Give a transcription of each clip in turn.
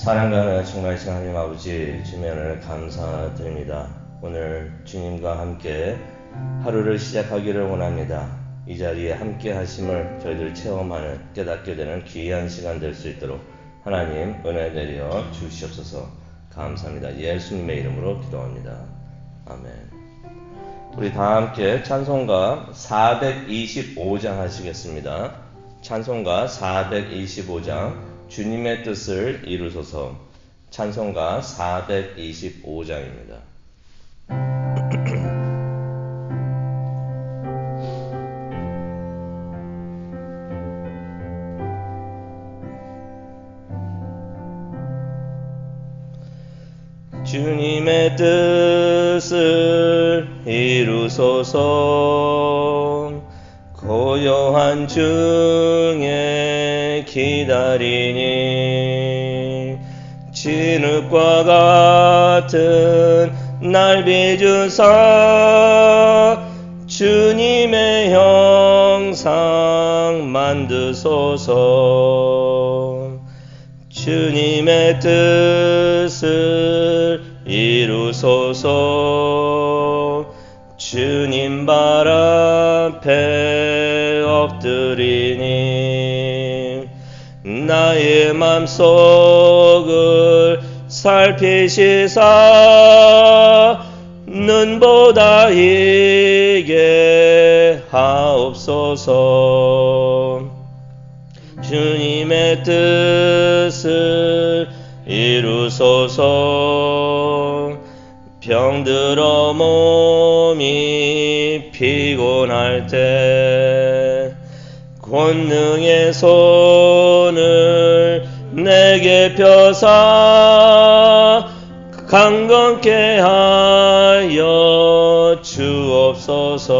사랑과는 정말이신 하나님 아버지 주님의 은혜를 감사드립니다. 오늘 주님과 함께 하루를 시작하기를 원합니다. 이 자리에 함께 하심을 저희들 체험하는 깨닫게 되는 귀한 시간 될 수 있도록 하나님 은혜 내려 주시옵소서. 감사합니다. 예수님의 이름으로 기도합니다. 아멘. 우리 다 함께 찬송가 425장 하시겠습니다. 찬송가 425장 주님의 뜻을 이루소서. 찬송가 425장입니다. 주님의 뜻을 이루소서. 고요한 중에 기다리니 진흙과 같은 날 빚으사 주님의 형상 만드소서. 주님의 뜻을 이루소서. 주님 발 앞에 엎드리니 나의 맘속을 살피시사 눈보다 이게 하옵소서. 주님의 뜻을 이루소서. 병들어 몸이 피곤할 때 권능의 손을 내게 펴사 강건케 하여 주옵소서.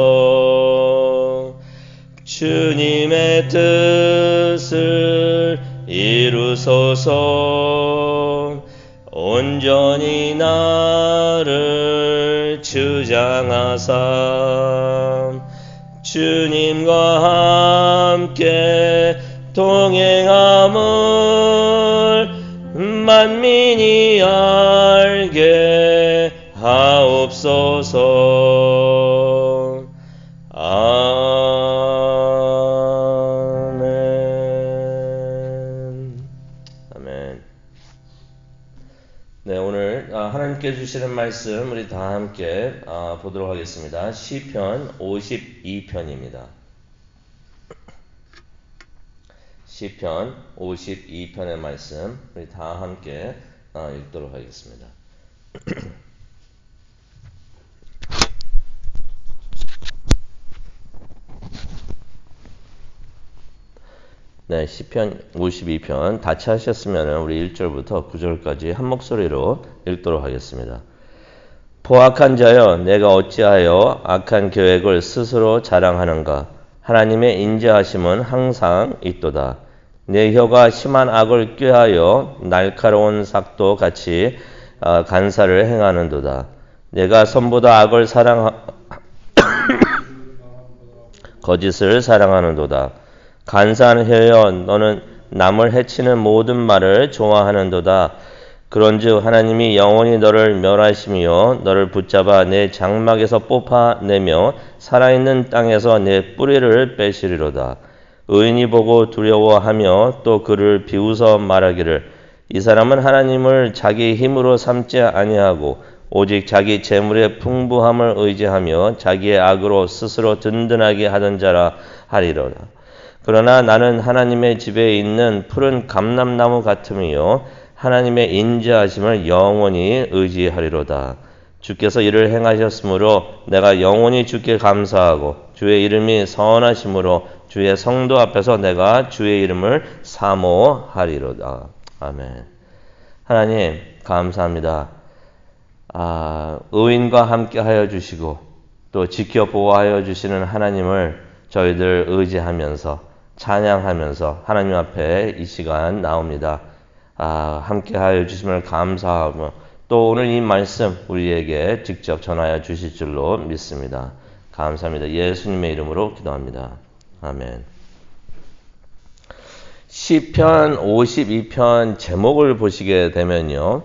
주님의 뜻을 이루소서. 온전히 나를 주장하사 주님과 함께 동행함을 만민이 알게 하옵소서. 네, 오늘 하나님께 주시는 말씀 우리 다 함께 보도록 하겠습니다. 시편 52편입니다. 시편 52편의 말씀 우리 다 함께 읽도록 하겠습니다. 네, 시편 52편 같이 하셨으면 우리 1절부터 9절까지 한 목소리로 읽도록 하겠습니다. 포악한 자여, 내가 어찌하여 악한 계획을 스스로 자랑하는가? 하나님의 인자하심은 항상 있도다. 내 혀가 심한 악을 꾀하여 날카로운 삭도 같이 간사를 행하는도다. 내가 선보다 악을 거짓을 사랑하는도다. 간사한 혀여, 너는 남을 해치는 모든 말을 좋아하는도다. 그런즉 하나님이 영원히 너를 멸하시며 너를 붙잡아 내 장막에서 뽑아내며 살아있는 땅에서 내 뿌리를 빼시리로다. 의인이 보고 두려워하며 또 그를 비웃어 말하기를 이 사람은 하나님을 자기 힘으로 삼지 아니하고 오직 자기 재물의 풍부함을 의지하며 자기의 악으로 스스로 든든하게 하던 자라 하리로다. 그러나 나는 하나님의 집에 있는 푸른 감람나무 같으며 하나님의 인자하심을 영원히 의지하리로다. 주께서 이를 행하셨으므로 내가 영원히 주께 감사하고 주의 이름이 선하심으로 주의 성도 앞에서 내가 주의 이름을 사모하리로다. 아멘. 하나님 감사합니다. 의인과 함께 하여 주시고 또 지켜 보호하여 주시는 하나님을 저희들 의지하면서 찬양하면서 하나님 앞에 이 시간 나옵니다. 함께 하여 주심을 감사하며 또 오늘 이 말씀 우리에게 직접 전하여 주실 줄로 믿습니다. 감사합니다. 예수님의 이름으로 기도합니다. 아멘. 시편 52편 제목을 보시게 되면요.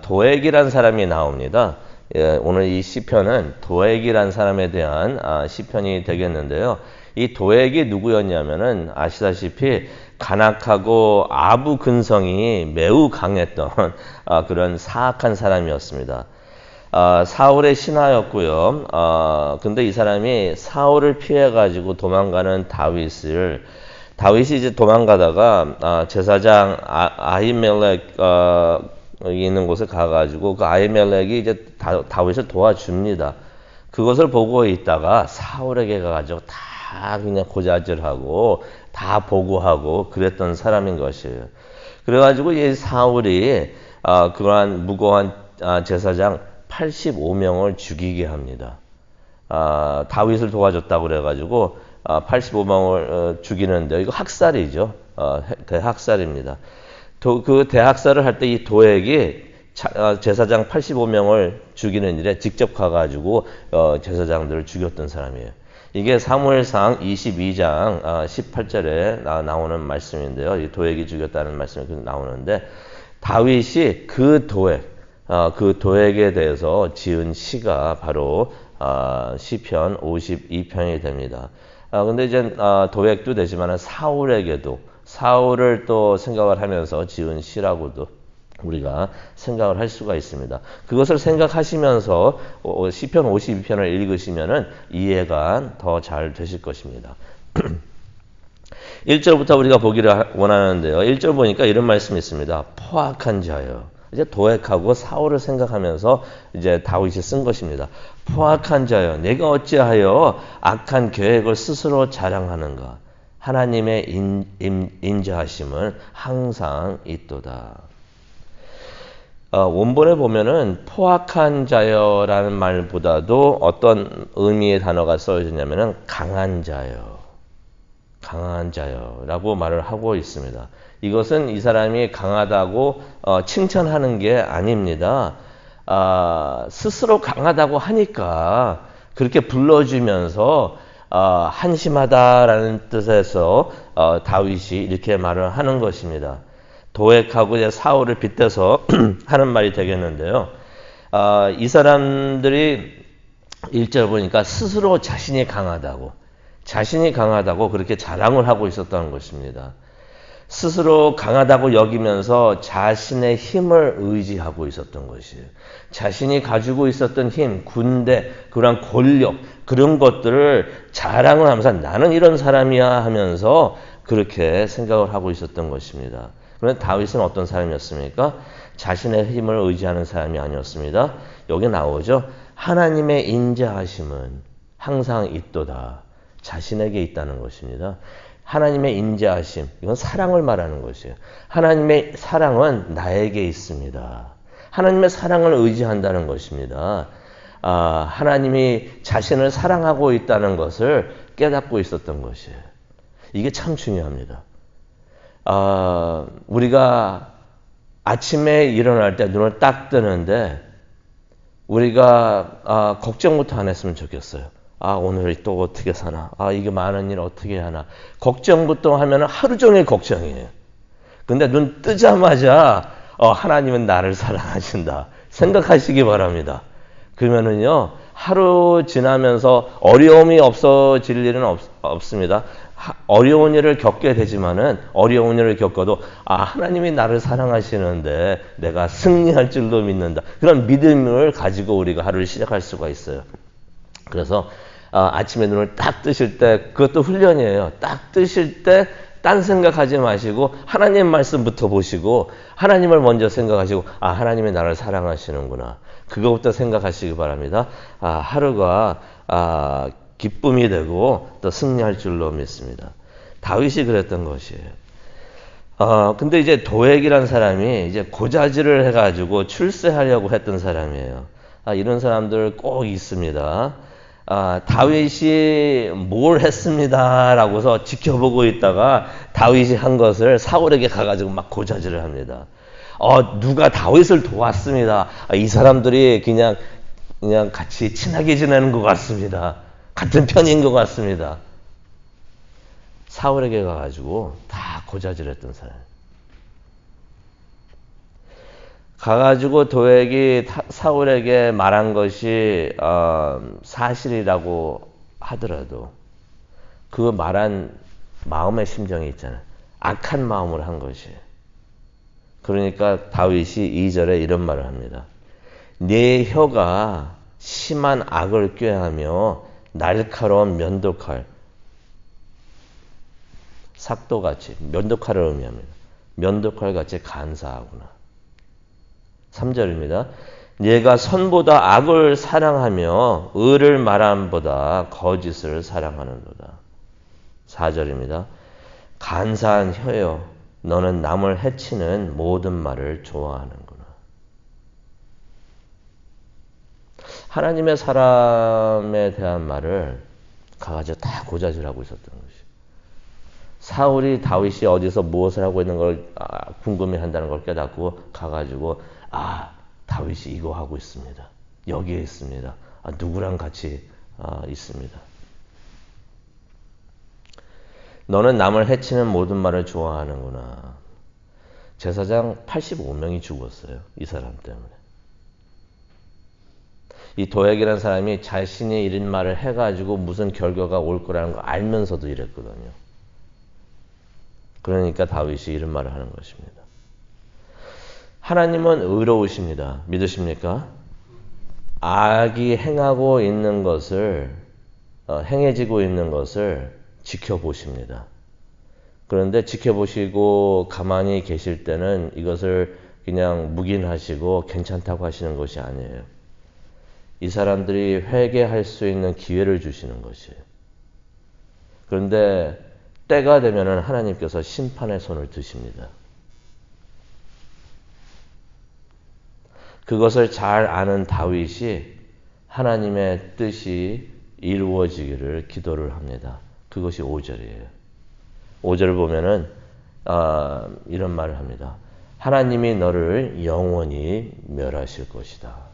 도액이란 사람이 나옵니다. 예, 오늘 이 시편은 도액이란 사람에 대한 시편이 되겠는데요. 이 도액이 누구였냐면은 아시다시피 간악하고 아부 근성이 매우 강했던 그런 사악한 사람이었습니다. 사울의 신하였고요. 근데 이 사람이 사울을 피해가지고 도망가는 다윗이 이제 도망가다가 제사장 아히멜렉 있는 곳에 가가지고 그 아히멜렉이 이제 다윗을 도와줍니다. 그것을 보고 있다가 사울에게 가가지고 다 그냥 고자질하고 다 보고하고 그랬던 사람인 것이에요. 그래가지고 이 사울이 그러한 무고한 제사장 85명을 죽이게 합니다. 다윗을 도와줬다고 그래가지고 85명을 죽이는데 이거 학살이죠. 대학살입니다. 그 대학살을 할 때 이 도액이 제사장 85명을 죽이는 일에 직접 가가지고 제사장들을 죽였던 사람이에요. 이게 사무엘상 22장 18절에 나오는 말씀인데요. 이 도액이 죽였다는 말씀이 나오는데 다윗이 그 도액에 대해서 지은 시가 바로 시편 52편이 됩니다. 근데 이제 도액도 되지만 사울을 또 생각을 하면서 지은 시라고도 우리가 생각을 할 수가 있습니다. 그것을 생각하시면서 시편 52편을 읽으시면은 이해가 더 잘 되실 것입니다. 1절부터 우리가 보기를 원하는데요. 1절 보니까 이런 말씀이 있습니다. 포악한 자여. 이제 도액하고 사울을 생각하면서 이제 다윗이 쓴 것입니다. 포악한 자여, 내가 어찌하여 악한 계획을 스스로 자랑하는가? 하나님의 인자하심은 항상 있도다. 원본에 보면은 포악한 자여라는 말보다도 어떤 의미의 단어가 써있냐면은 강한 자여라고 말을 하고 있습니다. 이것은 이 사람이 강하다고 칭찬하는 게 아닙니다. 스스로 강하다고 하니까 그렇게 불러주면서 한심하다라는 뜻에서 다윗이 이렇게 말을 하는 것입니다. 도액하고 이제 사울을 빗대서 하는 말이 되겠는데요. 이 사람들이 1절 보니까 스스로 자신이 강하다고 그렇게 자랑을 하고 있었다는 것입니다. 스스로 강하다고 여기면서 자신의 힘을 의지하고 있었던 것이에요. 자신이 가지고 있었던 힘, 군대, 그런 권력, 그런 것들을 자랑을 하면서 나는 이런 사람이야 하면서 그렇게 생각을 하고 있었던 것입니다. 그런데 다윗은 어떤 사람이었습니까? 자신의 힘을 의지하는 사람이 아니었습니다. 여기 나오죠. 하나님의 인자하심은 항상 있도다. 자신에게 있다는 것입니다. 하나님의 인자하심, 이건 사랑을 말하는 것이에요. 하나님의 사랑은 나에게 있습니다. 하나님의 사랑을 의지한다는 것입니다. 하나님이 자신을 사랑하고 있다는 것을 깨닫고 있었던 것이에요. 이게 참 중요합니다. 우리가 아침에 일어날 때 눈을 딱 뜨는데 우리가 걱정부터 안 했으면 좋겠어요. 오늘 또 어떻게 사나? 이게 많은 일 어떻게 하나? 걱정부터 하면 하루 종일 걱정이에요. 근데 눈 뜨자마자 하나님은 나를 사랑하신다. 생각하시기 바랍니다. 그러면은요, 하루 지나면서 어려움이 없어질 일은 없습니다. 어려운 일을 겪게 되지만은 어려운 일을 겪어도 하나님이 나를 사랑하시는데 내가 승리할 줄로 믿는다. 그런 믿음을 가지고 우리가 하루를 시작할 수가 있어요. 그래서 아침에 눈을 딱 뜨실 때 그것도 훈련이에요. 딱 뜨실 때 딴 생각하지 마시고 하나님 말씀부터 보시고 하나님을 먼저 생각하시고 하나님이 나를 사랑하시는구나. 그것부터 생각하시기 바랍니다. 하루가 기쁨이 되고 또 승리할 줄로 믿습니다. 다윗이 그랬던 것이에요. 근데 이제 도액이란 사람이 이제 고자질을 해가지고 출세하려고 했던 사람이에요. 이런 사람들 꼭 있습니다. 다윗이 뭘 했습니다 라고서 지켜보고 있다가 다윗이 한 것을 사울에게 가가지고 막 고자질을 합니다. 누가 다윗을 도왔습니다. 이 사람들이 그냥 같이 친하게 지내는 것 같습니다. 같은 편인 것 같습니다. 사울에게 가가지고 다 고자질했던 사람. 가가지고 도액이 사울에게 말한 것이 사실이라고 하더라도 그 말한 마음의 심정이 있잖아요. 악한 마음으로 한 것이. 그러니까 다윗이 2절에 이런 말을 합니다. 내 혀가 심한 악을 꾀하며 날카로운 면도칼, 삭도같이, 면도칼을 의미합니다. 면도칼같이 간사하구나. 3절입니다. 얘가 선보다 악을 사랑하며 의를 말함보다 거짓을 사랑하는도다. 4절입니다. 간사한 혀여, 너는 남을 해치는 모든 말을 좋아하는구나. 하나님의 사람에 대한 말을 가가지고 다 고자질하고 있었던 것이. 사울이 다윗이 어디서 무엇을 하고 있는 걸 궁금해한다는 걸 깨닫고 가가지고 다윗이 이거 하고 있습니다. 여기에 있습니다. 누구랑 같이 있습니다. 너는 남을 해치는 모든 말을 좋아하는구나. 제사장 85명이 죽었어요. 이 사람 때문에. 이 도액이라는 사람이 자신이 이런 말을 해가지고 무슨 결과가 올 거라는 거 알면서도 이랬거든요. 그러니까 다윗이 이런 말을 하는 것입니다. 하나님은 의로우십니다. 믿으십니까? 악이 행하고 있는 것을 행해지고 있는 것을 지켜보십니다. 그런데 지켜보시고 가만히 계실 때는 이것을 그냥 묵인하시고 괜찮다고 하시는 것이 아니에요. 이 사람들이 회개할 수 있는 기회를 주시는 것이에요. 그런데 때가 되면은 하나님께서 심판의 손을 드십니다. 그것을 잘 아는 다윗이 하나님의 뜻이 이루어지기를 기도를 합니다. 그것이 5절이에요. 5절을 보면은 이런 말을 합니다. 하나님이 너를 영원히 멸하실 것이다.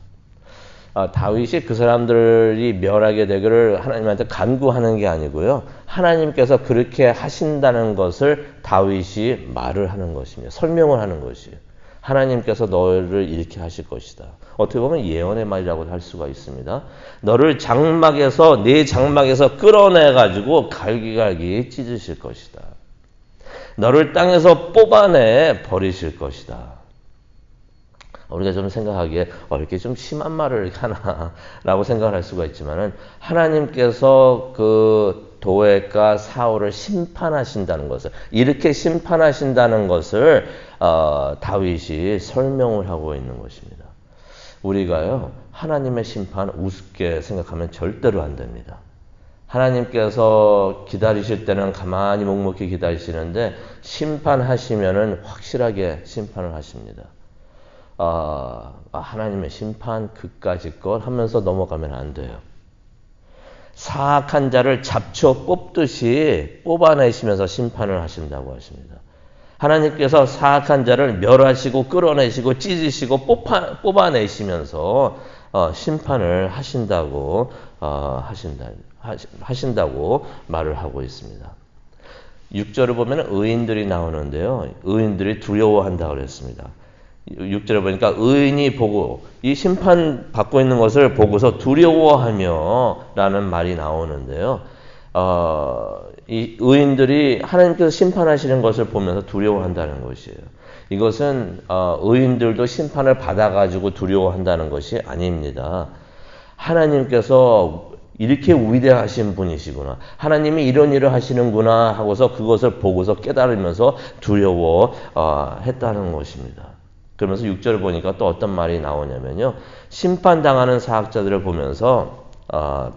다윗이 그 사람들이 멸하게 되기를 하나님한테 간구하는 게 아니고요. 하나님께서 그렇게 하신다는 것을 다윗이 말을 하는 것입니다. 설명을 하는 것이에요. 하나님께서 너를 이렇게 하실 것이다. 어떻게 보면 예언의 말이라고 할 수가 있습니다. 너를 내 장막에서 끌어내가지고 갈기갈기 찢으실 것이다. 너를 땅에서 뽑아내 버리실 것이다. 우리가 좀 생각하기에 이렇게 좀 심한 말을 하나라고 생각을 할 수가 있지만은 하나님께서 그 도액과 사울을 심판하신다는 것을 이렇게 심판하신다는 것을 다윗이 설명을 하고 있는 것입니다. 우리가요 하나님의 심판 우습게 생각하면 절대로 안 됩니다. 하나님께서 기다리실 때는 가만히 묵묵히 기다리시는데 심판하시면은 확실하게 심판을 하십니다. 하나님의 심판 그까짓 것 하면서 넘어가면 안 돼요. 사악한 자를 잡초 뽑듯이 뽑아내시면서 심판을 하신다고 하십니다. 하나님께서 사악한 자를 멸하시고 끌어내시고 찢으시고 뽑아내시면서 심판을 하신다고 말을 하고 있습니다. 6절을 보면 의인들이 나오는데요. 의인들이 두려워한다고 그랬습니다. 6절에 보니까 의인이 보고 이 심판 받고 있는 것을 보고서 두려워하며 라는 말이 나오는데요. 이 의인들이 하나님께서 심판하시는 것을 보면서 두려워한다는 것이에요. 이것은 의인들도 심판을 받아가지고 두려워한다는 것이 아닙니다. 하나님께서 이렇게 위대하신 분이시구나. 하나님이 이런 일을 하시는구나 하고서 그것을 보고서 깨달으면서 두려워했다는 것입니다. 그러면서 6절을 보니까 또 어떤 말이 나오냐면요. 심판당하는 사학자들을 보면서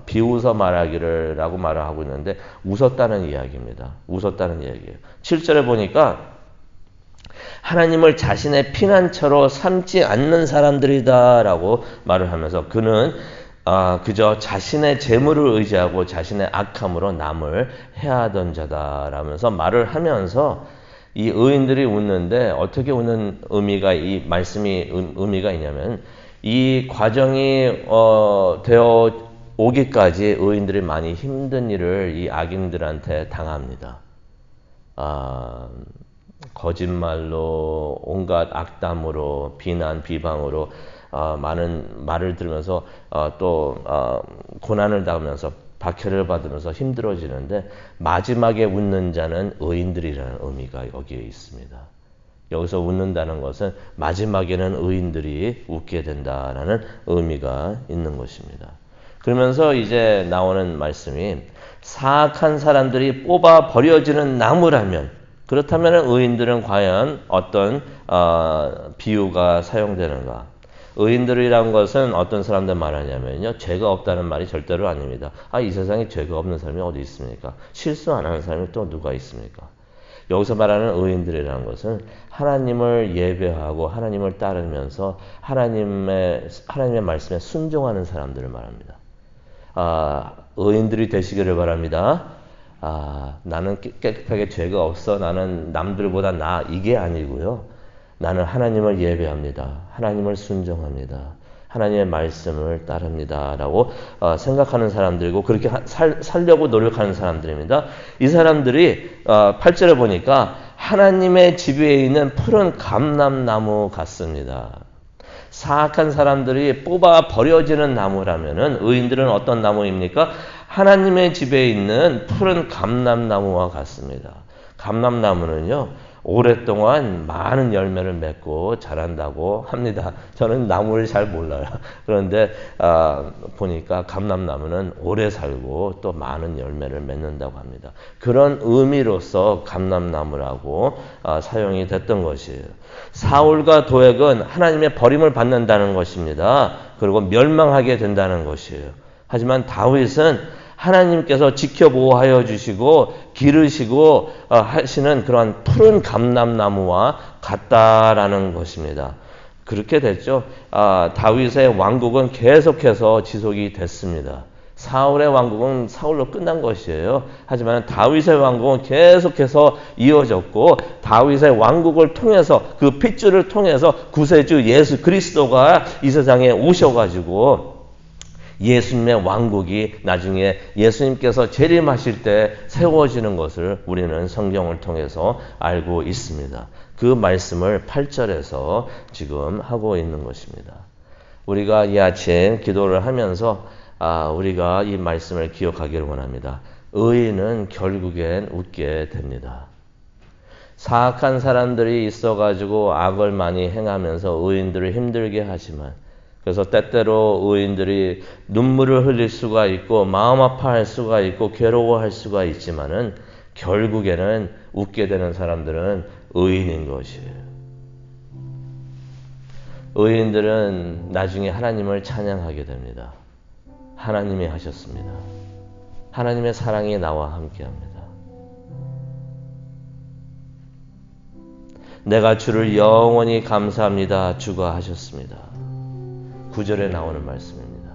비웃어 말하기를 말을 하고 있는데 웃었다는 이야기입니다. 웃었다는 이야기예요. 7절에 보니까 하나님을 자신의 피난처로 삼지 않는 사람들이다 라고 말을 하면서 그는 그저 자신의 재물을 의지하고 자신의 악함으로 남을 해하던 자다라면서 말을 하면서 이 의인들이 웃는데 어떻게 웃는 의미가 이 말씀이 의미가 있냐면 이 과정이 되어 오기까지 의인들이 많이 힘든 일을 이 악인들한테 당합니다. 거짓말로 온갖 악담으로 비난 비방으로 많은 말을 들으면서 또 고난을 당하면서 박해를 받으면서 힘들어지는데 마지막에 웃는 자는 의인들이라는 의미가 여기에 있습니다. 여기서 웃는다는 것은 마지막에는 의인들이 웃게 된다라는 의미가 있는 것입니다. 그러면서 이제 나오는 말씀이 사악한 사람들이 뽑아 버려지는 나무라면, 그렇다면 의인들은 과연 어떤 비유가 사용되는가? 의인들이란 것은 어떤 사람들 말하냐면요, 죄가 없다는 말이 절대로 아닙니다. 이 세상에 죄가 없는 사람이 어디 있습니까? 실수 안 하는 사람이 또 누가 있습니까? 여기서 말하는 의인들이라는 것은 하나님을 예배하고 하나님을 따르면서 하나님의 말씀에 순종하는 사람들을 말합니다. 의인들이 되시기를 바랍니다. 나는 깨끗하게 죄가 없어, 나는 남들보다 나아, 이게 아니고요. 나는 하나님을 예배합니다. 하나님을 순종합니다. 하나님의 말씀을 따릅니다. 라고 생각하는 사람들이고 그렇게 살려고 노력하는 사람들입니다. 이 사람들이 8절에 보니까 하나님의 집에 있는 푸른 감람나무 같습니다. 사악한 사람들이 뽑아 버려지는 나무라면은 의인들은 어떤 나무입니까? 하나님의 집에 있는 푸른 감람나무와 같습니다. 감람나무는요, 오랫동안 많은 열매를 맺고 자란다고 합니다. 저는 나무를 잘 몰라요. 그런데 보니까 감람나무는 오래 살고 또 많은 열매를 맺는다고 합니다. 그런 의미로서 감람나무라고 사용이 됐던 것이에요. 사울과 도액은 하나님의 버림을 받는다는 것입니다. 그리고 멸망하게 된다는 것이에요. 하지만 다윗은 하나님께서 지켜보호하여 주시고 기르시고 하시는 그러한 푸른 감람나무와 같다라는 것입니다. 그렇게 됐죠. 다윗의 왕국은 계속해서 지속이 됐습니다. 사울의 왕국은 사울로 끝난 것이에요. 하지만 다윗의 왕국은 계속해서 이어졌고 다윗의 왕국을 통해서 그 핏줄을 통해서 구세주 예수 그리스도가 이 세상에 오셔가지고 예수님의 왕국이 나중에 예수님께서 재림하실 때 세워지는 것을 우리는 성경을 통해서 알고 있습니다. 그 말씀을 8절에서 지금 하고 있는 것입니다. 우리가 이 아침 기도를 하면서 우리가 이 말씀을 기억하기를 원합니다. 의인은 결국엔 웃게 됩니다. 사악한 사람들이 있어가지고 악을 많이 행하면서 의인들을 힘들게 하지만, 그래서 때때로 의인들이 눈물을 흘릴 수가 있고 마음 아파할 수가 있고 괴로워할 수가 있지만은 결국에는 웃게 되는 사람들은 의인인 것이에요. 의인들은 나중에 하나님을 찬양하게 됩니다. 하나님이 하셨습니다. 하나님의 사랑이 나와 함께합니다. 내가 주를 영원히 감사합니다. 주가 하셨습니다. 9절에 나오는 말씀입니다.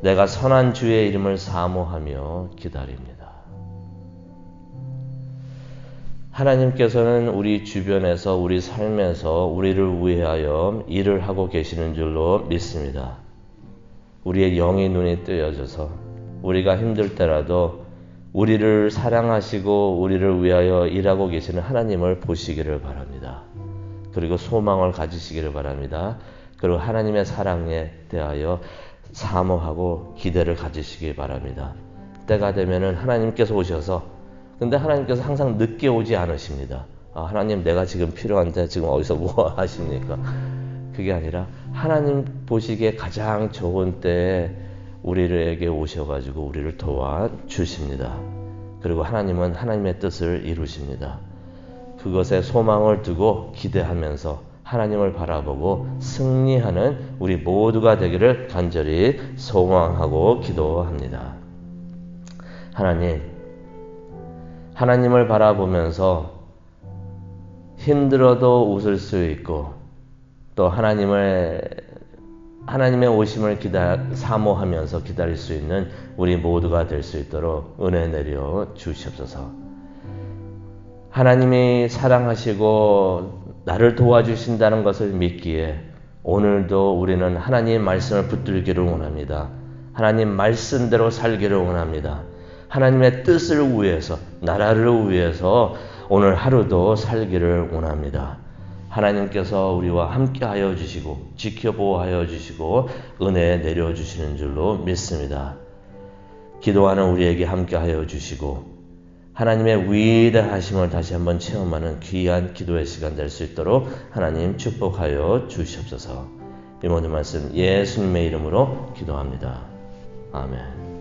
내가 선한 주의 이름을 사모하며 기다립니다. 하나님께서는 우리 주변에서 우리 삶에서 우리를 위하여 일을 하고 계시는 줄로 믿습니다. 우리의 영의 눈이 뜨여져서 우리가 힘들 때라도 우리를 사랑하시고 우리를 위하여 일하고 계시는 하나님을 보시기를 바랍니다. 그리고 소망을 가지시기를 바랍니다. 그리고 하나님의 사랑에 대하여 사모하고 기대를 가지시기 바랍니다. 때가 되면은 하나님께서 오셔서, 근데 하나님께서 항상 늦게 오지 않으십니다. 하나님 내가 지금 필요한데 지금 어디서 뭐 하십니까? 그게 아니라 하나님 보시기에 가장 좋은 때에 우리에게 오셔가지고 우리를 도와주십니다. 그리고 하나님은 하나님의 뜻을 이루십니다. 그것에 소망을 두고 기대하면서 하나님을 바라보고 승리하는 우리 모두가 되기를 간절히 소망하고 기도합니다. 하나님을 바라보면서 힘들어도 웃을 수 있고 또 하나님의 오심을 사모하면서 기다릴 수 있는 우리 모두가 될 수 있도록 은혜 내려 주시옵소서. 하나님이 사랑하시고 나를 도와주신다는 것을 믿기에 오늘도 우리는 하나님 말씀을 붙들기를 원합니다. 하나님 말씀대로 살기를 원합니다. 하나님의 뜻을 위해서, 나라를 위해서 오늘 하루도 살기를 원합니다. 하나님께서 우리와 함께 하여 주시고 지켜보호하여 주시고 은혜 내려주시는 줄로 믿습니다. 기도하는 우리에게 함께 하여 주시고 하나님의 위대하심을 다시 한번 체험하는 귀한 기도의 시간 될 수 있도록 하나님 축복하여 주시옵소서. 이 모든 말씀 예수님의 이름으로 기도합니다. 아멘.